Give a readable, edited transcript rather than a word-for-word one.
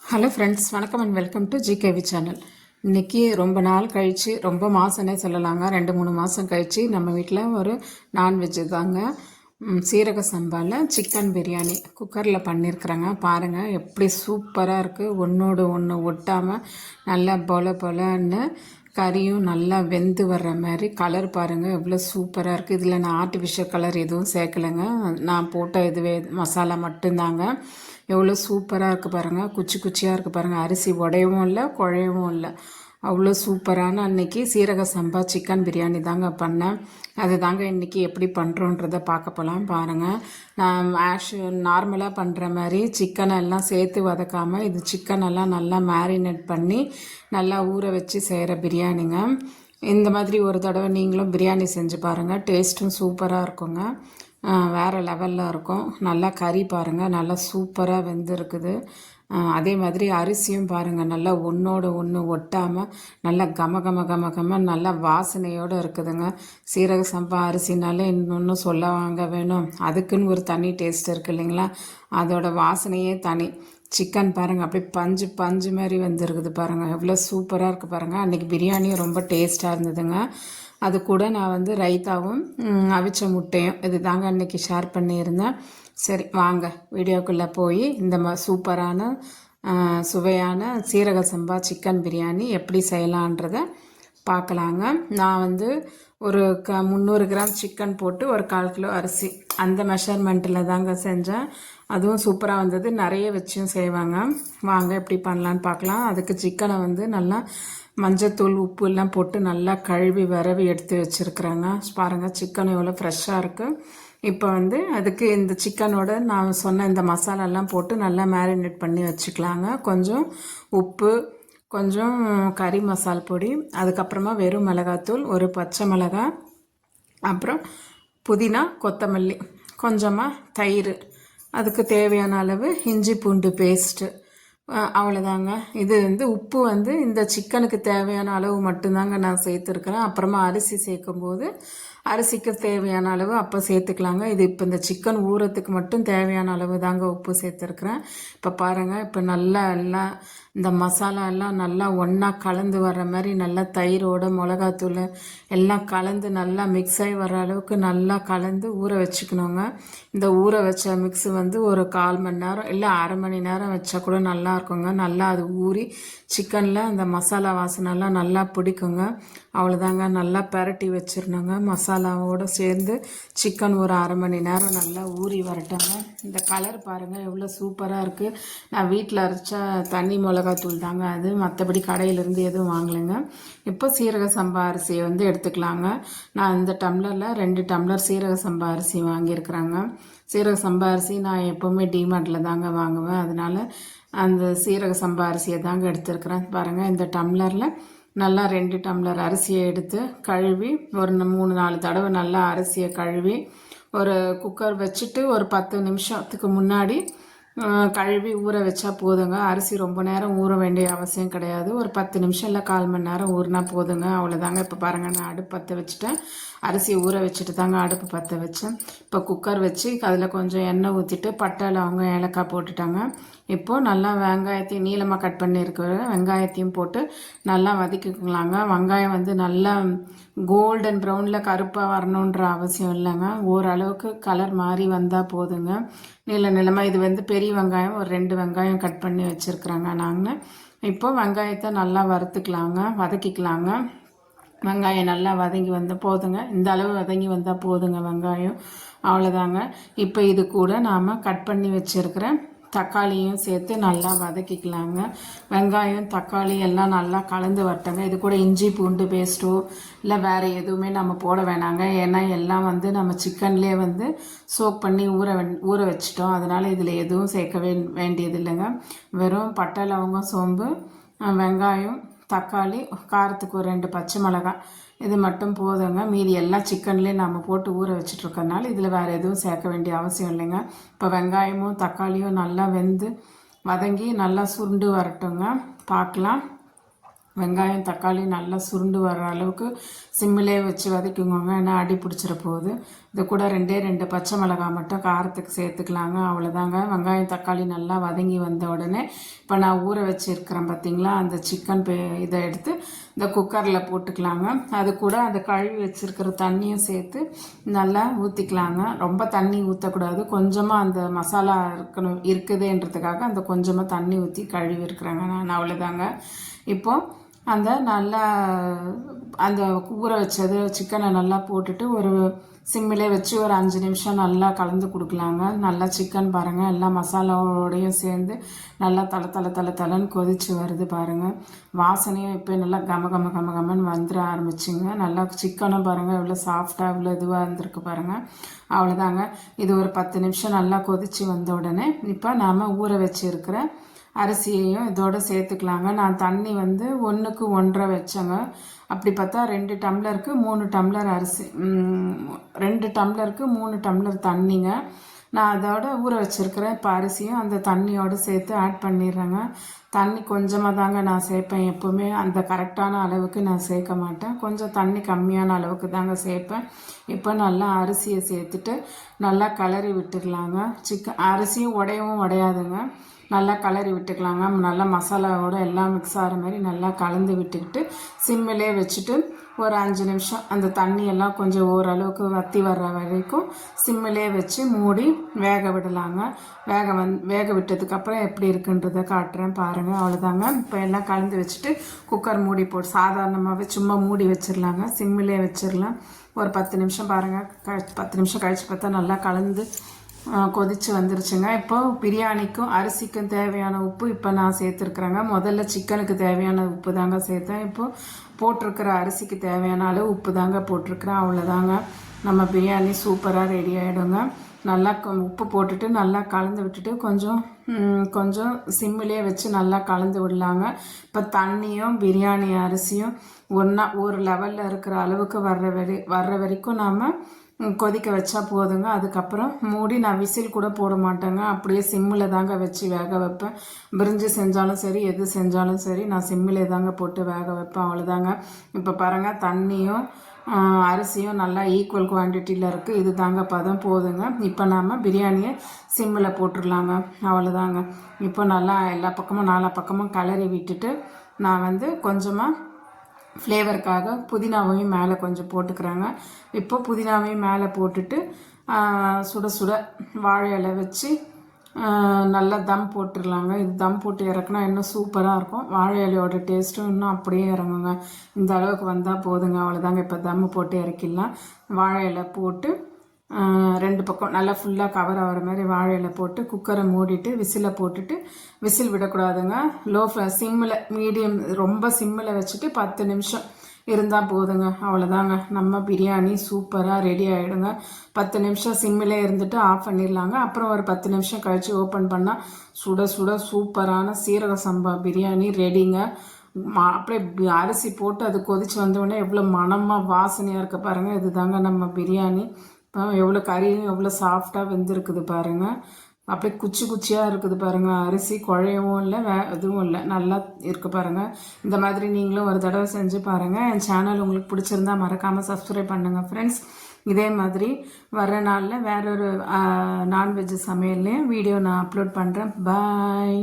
Hello friends, வணக்கம் and welcome to GKV channel. இன்றைக்கி ரொம்ப நாள் கழித்து, ரொம்ப மாதம்னே சொல்லலாங்க, 2-3 மாதம் கழித்து நம்ம வீட்டில் ஒரு நான்வெஜ்ஜு தாங்க. சீரக சம்பாவில் சிக்கன் பிரியாணி குக்கரில் பண்ணியிருக்கிறேங்க. பாருங்கள் எப்படி சூப்பராக இருக்குது. ஒன்றோடு ஒன்று ஒட்டாமல் நல்லா பொலன்னு கறியும் நல்லா வெந்து வர்ற மாதிரி கலர் பாருங்கள் எவ்வளோ சூப்பராக இருக்குது. இதில் நான் ஆர்டிஃபிஷியல் கலர் எதுவும் சேர்க்கலைங்க, நான் போட்ட இதுவே மசாலா மட்டும்தாங்க. எவ்வளோ சூப்பராக இருக்குது பாருங்கள், குச்சி குச்சியாக இருக்குது பாருங்கள். அரிசி உடையவும் இல்லை குழையவும் இல்லை, அவ்வளோ சூப்பரான அன்றைக்கி சீரக சம்பா சிக்கன் பிரியாணி தாங்க பண்ணேன். அது தாங்க இன்றைக்கி எப்படி பண்ணுறோன்றதை பார்க்க போகலாம். பாருங்கள், நான் நார்மலாக பண்ணுற மாதிரி சிக்கனை எல்லாம் சேர்த்து வதக்காமல் இது சிக்கனெல்லாம் நல்லா மேரினேட் பண்ணி நல்லா ஊற வச்சு செய்கிற பிரியாணிங்க. இந்த மாதிரி ஒரு தடவை நீங்களும் பிரியாணி செஞ்சு பாருங்கள், டேஸ்ட்டும் சூப்பராக இருக்குங்க, வேறு லெவலில் இருக்கும். நல்லா கறி பாருங்கள் நல்லா சூப்பராக வெந்திருக்குது. அதே மாதிரி அரிசியும் பாருங்கள் நல்லா ஒன்றோடு ஒன்று ஒட்டாமல் நல்லா கம நல்லா வாசனையோடு இருக்குதுங்க. சீரக சம்பா அரிசினாலே இன்னொன்று சொல்ல வாங்க வேணும், அதுக்குன்னு ஒரு தனி டேஸ்ட் இருக்குது இல்லைங்களா, அதோட வாசனையே தனி. சிக்கன் பாருங்கள் அப்படியே பஞ்சு மாதிரி வந்துருக்குது பாருங்கள், எவ்வளோ சூப்பராக இருக்குது பாருங்கள். அன்றைக்கி பிரியாணியும் ரொம்ப டேஸ்ட்டாக இருந்ததுங்க. அது கூட நான் ரைத்தாவும் அவிச்ச முட்டையும் இது தாங்க அன்றைக்கி ஷேர் பண்ணியிருந்தேன். சரி வாங்க வீடியோக்குள்ளே போய் இந்த சூப்பரான சுவையான சீரக சம்பா சிக்கன் பிரியாணி எப்படி செய்யலான்றதை பார்க்கலாங்க. நான் ஒரு 300 கிராம் சிக்கன் போட்டு ஒரு 1/4 கிலோ அரிசி அந்த மெஷர்மெண்ட்டில் தாங்க செஞ்சேன். அதுவும் சூப்பராக வந்தது. நிறைய வச்சும் செய்வாங்க. வாங்க எப்படி பண்ணலான்னு பார்க்கலாம். அதுக்கு சிக்கனை நல்லா மஞ்சத்தூள் உப்பு எல்லாம் போட்டு நல்லா கழுவி வரவி எடுத்து வச்சுருக்குறாங்க. பாருங்கள் சிக்கன் எவ்வளோ ஃப்ரெஷ்ஷாக இருக்குது. இப்போ அதுக்கு இந்த சிக்கனோட நான் சொன்ன இந்த மசாலாலாம் போட்டு நல்லா மேரினேட் பண்ணி வச்சுக்கலாங்க. கொஞ்சம் உப்பு, கொஞ்சம் கறி மசால் பொடி, அதுக்கப்புறமா வெறும் மிளகாத்தூள், ஒரு பச்சை மிளகாய், அப்புறம் புதினா, கொத்தமல்லி, கொஞ்சமாக தயிர், அதுக்கு தேவையான அளவு இஞ்சி பூண்டு பேஸ்ட்டு, அவ்வளோதாங்க. இது உப்பு இந்த சிக்கனுக்கு தேவையான அளவு மட்டும்தாங்க நான் சேர்த்துருக்குறேன். அப்புறமா அரிசி சேர்க்கும்போது அரிசிக்கு தேவையான அளவு அப்போ சேர்த்துக்கலாங்க. இது இப்போ இந்த சிக்கன் ஊறத்துக்கு மட்டும் தேவையான அளவு தாங்க உப்பு சேர்த்துருக்குறேன். இப்போ பாருங்கள், இப்போ நல்லா எல்லாம் இந்த மசாலா எல்லாம் நல்லா ஒன்றா கலந்து வர்ற மாதிரி நல்லா தயிரோட மிளகாத்தூள் எல்லாம் கலந்து நல்லா மிக்ஸ் ஆகி வர அளவுக்கு நல்லா கலந்து ஊற வச்சுக்கணுங்க. இந்த ஊற வச்ச மிக்ஸு ஒரு 1/4 மணி நேரம் இல்லை 1/2 மணி நேரம் வச்சா கூட நல்லா இருக்குங்க. நல்லா அது ஊறி சிக்கனில் அந்த மசாலா வாசனைலாம் நல்லா பிடிக்குங்க. அவ்வளோதாங்க, நல்லா பரட்டி வச்சிடணுங்க. மசாலாவோடு சேர்ந்து சிக்கன் ஒரு 1/2 மணி நேரம் நல்லா ஊறி வரட்டுங்க. இந்த கலர் பாருங்கள் எவ்வளோ சூப்பராக இருக்குது. நான் வீட்டில் அரைச்ச தண்ணி மிளகாத்தூள் தாங்க அது, மற்றபடி கடையிலேருந்து எதுவும் வாங்கலைங்க. இப்போ சீரக சம்பா அரிசியை எடுத்துக்கலாங்க. நான் இந்த டம்ளரில் 2 டம்ளர் சீரக சம்பா அரிசி வாங்கியிருக்கிறாங்க. சீரக சம்பா அரிசி நான் எப்போவுமே டிமார்ட்டில் தாங்க வாங்குவேன், அதனால் அந்த சீரக சம்பா அரிசியை தாங்க எடுத்துருக்கிறேன். பாருங்கள், இந்த டம்ளரில் நல்லா 2 டம்ளர் அரிசியை எடுத்து கழுவி ஒரு 3-4 தடவை நல்லா அரிசியை கழுவி ஒரு குக்கர் வச்சுட்டு ஒரு 10 நிமிஷத்துக்கு முன்னாடி கழுவி ஊற வச்சா போதுங்க. அரிசி ரொம்ப நேரம் ஊற வேண்டிய அவசியம் கிடையாது. ஒரு 10 நிமிஷம் இல்லை 1/4 மணி நேரம் ஊறினா போதுங்க. அவ்வளோதாங்க. இப்போ பாருங்கள், நான் அடுப்பு பற்ற வச்சுட்டேன். அரிசி ஊற வச்சுட்டு தாங்க அடுப்பு பற்ற வச்சேன். இப்போ குக்கர் வச்சு அதில் கொஞ்சம் எண்ணெய் ஊற்றிட்டு பட்டை, லவங்கம், ஏலக்காய் போட்டுட்டாங்க. இப்போது நல்லா வெங்காயத்தையும் நீளமாக கட் பண்ணியிருக்கிற வெங்காயத்தையும் போட்டு நல்லா வதக்கிக்கலாங்க. வெங்காயம் நல்லா கோல்டன் ப்ரௌனில் கருப்பாக வரணுன்ற அவசியம் இல்லைங்க. ஓரளவுக்கு கலர் மாறி வந்தால் போதுங்க. நிலமாக இது பெரிய வெங்காயம் ஒரு 2 வெங்காயம் கட் பண்ணி வச்சுருக்குறாங்க நாங்கள். இப்போது வெங்காயத்தை நல்லா வதக்கிக்கலாங்க. வெங்காயம் நல்லா வதங்கி வந்தால் போதுங்க. இந்த அளவு வதங்கி வந்தால் போதுங்க வெங்காயம், அவ்வளோதாங்க. இப்போ இது கூட நாம் கட் பண்ணி வச்சுருக்கிற தக்காளியும் சேர்த்து நல்லா வதக்கிக்கலாங்க. வெங்காயம் தக்காளி எல்லாம் நல்லா கலந்து வரட்டங்க. இது கூட இஞ்சி பூண்டு பேஸ்ட்டோ இல்லை வேறு எதுவுமே நம்ம போட வேணாங்க. ஏன்னா எல்லாம் நம்ம சிக்கன்லேயே சோக் பண்ணி ஊற வச்சிட்டோம். அதனால் இதில் எதுவும் சேர்க்கவே வேண்டியது இல்லைங்க. வெறும் பட்டை, லவங்கம், சோம்பு, வெங்காயம், தக்காளி, காரத்துக்கு ஒரு 2 பச்சை மிளகாய், இது மட்டும் போதுங்க. மீதி எல்லாம் சிக்கன்லேயே நம்ம போட்டு ஊற வச்சுட்ருக்கறனால இதில் வேறு எதுவும் சேர்க்க வேண்டிய அவசியம் இல்லைங்க. இப்போ வெங்காயமும் தக்காளியும் நல்லா வெந்து வதங்கி நல்லா சுருண்டு வரட்டுங்க, பார்க்கலாம். வெங்காயம் தக்காளி நல்லா சுருண்டு வர அளவுக்கு சிம்மிலே வச்சு வதக்கிக்கோங்க, ஏன்னா அடி பிடிச்சிட போகுது. இது கூட 2 பச்சை மிளகாய் மட்டும் காரத்துக்கு சேர்த்துக்கலாங்க. அவ்வளோதாங்க. வெங்காயம் தக்காளி நல்லா வதங்கி வந்த உடனே இப்போ நான் ஊற வச்சுருக்கிறேன் பார்த்தீங்களா, அந்த சிக்கன் இதை எடுத்து இந்த குக்கரில் போட்டுக்கலாங்க. அது கூட அந்த கழுவி வச்சுருக்கிற தண்ணியும் சேர்த்து நல்லா ஊற்றிக்கலாங்க. ரொம்ப தண்ணி ஊற்றக்கூடாது, கொஞ்சமாக அந்த மசாலா இருக்குதுன்றதுக்காக அந்த கொஞ்சமாக தண்ணி ஊற்றி கழுவி இருக்கிறேங்க நான். அவ்வளோதாங்க. இப்போது அந்த நல்லா அந்த ஊற வச்சது சிக்கனை நல்லா போட்டுட்டு ஒரு சிம்மிலே வச்சு ஒரு 5 நிமிஷம் நல்லா கலந்து கொடுக்கலாங்க. நல்லா சிக்கன் பாருங்கள் எல்லா மசாலாவோடையும் சேர்ந்து நல்லா தலை கொதிச்சு வருது பாருங்கள். வாசனையும் இப்போ நல்லா கமன்னு வந்துட ஆரம்பிச்சுங்க. நல்லா சிக்கனும் பாருங்கள் எவ்வளோ சாஃப்டாக எவ்வளோ இதுவாக இருந்திருக்கு பாருங்கள். அவ்வளோதாங்க. இது ஒரு 10 நிமிஷம் நல்லா கொதிச்சு வந்த உடனே இப்போ நாம் ஊற வச்சுருக்கிற அரிசியையும் இதோடு சேர்த்துக்கலாங்க. நான் தண்ணி 1க்கு 1.5 வச்சேங்க. அப்படி பார்த்தா 2 டம்ளருக்கு 3 டம்ளர் அரிசி, 2 டம்ளருக்கு 3 டம்ளர் தண்ணிங்க. நான் அதோட ஊற வச்சுருக்கிறேன். இப்போ அரிசியும் அந்த தண்ணியோடு சேர்த்து ஆட் பண்ணிடுறேங்க. தண்ணி கொஞ்சமாக தாங்க நான் சேர்ப்பேன், எப்போவுமே அந்த கரெக்டான அளவுக்கு நான் சேர்க்க மாட்டேன். கொஞ்சம் தண்ணி கம்மியான அளவுக்கு தாங்க சேர்ப்பேன். இப்போ நல்லா அரிசியை சேர்த்துட்டு நல்லா கிளறி விட்டுக்கலாங்க. அரிசியும் உடையாதுங்க. நல்லா கிளறி விட்டுக்கலாங்க. நல்லா மசாலாவோட எல்லாம் மிக்ஸ் ஆகிற மாதிரி நல்லா கலந்து விட்டுக்கிட்டு சிம்மிலே வச்சுட்டு ஒரு 5 நிமிஷம் அந்த தண்ணியெல்லாம் கொஞ்சம் ஓரளவுக்கு வற்றி வர்ற வரைக்கும் சிம்மிலே வச்சு மூடி வேக விடலாங்க. வேக விட்டதுக்கப்புறம் எப்படி இருக்குன்றதை காட்டுறேன் பாருங்கள். அவ்வளோதாங்க. இப்போ எல்லாம் கலந்து வச்சுட்டு குக்கர் மூடி போட்டு சாதாரணமாகவே சும்மா மூடி வச்சிடலாங்க. சிம்மிலே வச்சிடலாம். ஒரு 10 நிமிஷம் பாருங்கள். 10 நிமிஷம் கழித்து பார்த்தா நல்லா கலந்து கொதிச்சு வந்துருச்சுங்க. இப்போ பிரியாணிக்கும் அரிசிக்கும் தேவையான உப்பு இப்போ நான் சேர்த்துருக்குறேங்க. முதல்ல சிக்கனுக்கு தேவையான உப்பு தாங்க சேர்த்தேன். இப்போ போட்டிருக்கிற அரிசிக்கு தேவையான அளவு உப்பு தாங்க போட்டிருக்கிறேன். அவ்வளோதாங்க. நம்ம பிரியாணி சூப்பராக ரெடி ஆகிடுங்க. நல்லா உப்பு போட்டுட்டு நல்லா கலந்து விட்டுட்டு கொஞ்சம் சிம்மிலே வச்சு நல்லா கலந்து விடலாங்க. இப்போ தண்ணியும் பிரியாணி அரிசியும் ஒரு லெவலில் இருக்கிற அளவுக்கு வர்ற வரைக்கும் நாம் கொதிக்க வச்சா போதுங்க. அதுக்கப்புறம் மூடி நான் விசில் கூட போட மாட்டேங்க, அப்படியே சிம்மில் தாங்க வச்சு வேக வைப்பேன். பிரிஞ்சு செஞ்சாலும் சரி எது செஞ்சாலும் சரி நான் சிம்மிலே தாங்க போட்டு வேக வைப்பேன். அவ்வளோதாங்க. இப்போ பாருங்கள், தண்ணியும் அரிசியும் நல்லா ஈக்குவல் குவான்டிட்டியில் இருக்குது. இது தாங்க பதம் போதுங்க. இப்போ நாம் பிரியாணியை சிம்மில் போட்டுடலாங்க. அவ்வளோதாங்க. இப்போ நல்லா எல்லா பக்கமும் 4 பக்கமும் கிளறி விட்டுட்டு நான் கொஞ்சமாக ஃப்ளேவருக்காக புதினாவையும் மேலே கொஞ்சம் போட்டுக்கிறாங்க. இப்போ புதினாவையும் மேலே போட்டுட்டு சுட வாழை இலை வச்சு நல்லா தம் போட்டுடலாங்க. இது தம் போட்டு இறக்குனா இன்னும் சூப்பராக இருக்கும். வாழை இலையோட டேஸ்ட்டும் இன்னும் அப்படியே இறங்குங்க. இந்த அளவுக்கு வந்தால் போதுங்க. அவ்வளோதாங்க. இப்போ தம் போட்டு இறக்கிடலாம். வாழை இலை போட்டு 2 பக்கம் நல்லா ஃபுல்லாக கவர் ஆகிற மாதிரி வாழை இலை போட்டு குக்கரை மூடிட்டு விசிலை போட்டுட்டு, விசில் விடக்கூடாதுங்க. சிம்மில் மீடியம் ரொம்ப சிம்மில் வச்சுட்டு 10 நிமிஷம் இருந்தால் போதுங்க. அவ்வளோதாங்க. நம்ம பிரியாணி சூப்பராக ரெடி ஆகிடுங்க. 10 நிமிஷம் சிம்மிலே இருந்துட்டு ஆஃப் பண்ணிடலாங்க. அப்புறம் ஒரு 10 நிமிஷம் கழித்து ஓப்பன் பண்ணால் சுட சூப்பரான சீரக சம்பா பிரியாணி ரெடிங்க. அப்படியே அரிசி போட்டு அது கொதித்து வந்தோடனே எவ்வளோ மணமாக வாசனையாக இருக்க பாருங்கள். இது தாங்க நம்ம பிரியாணி. எவ்வளோ கறியும் எவ்வளோ சாஃப்டாக வெந்திருக்குது பாருங்கள். அப்படியே குச்சியாக இருக்குது பாருங்கள். அரிசி குழையவும் இல்லை, இதுவும் இல்லை, நல்லா இருக்குது பாருங்கள். இந்த மாதிரி நீங்களும் ஒரு தடவை செஞ்சு பாருங்கள். என் சேனல் உங்களுக்கு பிடிச்சிருந்தா மறக்காமல் சப்ஸ்கிரைப் பண்ணுங்கள் ஃப்ரெண்ட்ஸ். இதே மாதிரி வர நாளில் வேறொரு நான்வெஜ் சமையல்லையும் வீடியோ நான் அப்லோட் பண்ணுறேன். பாய்.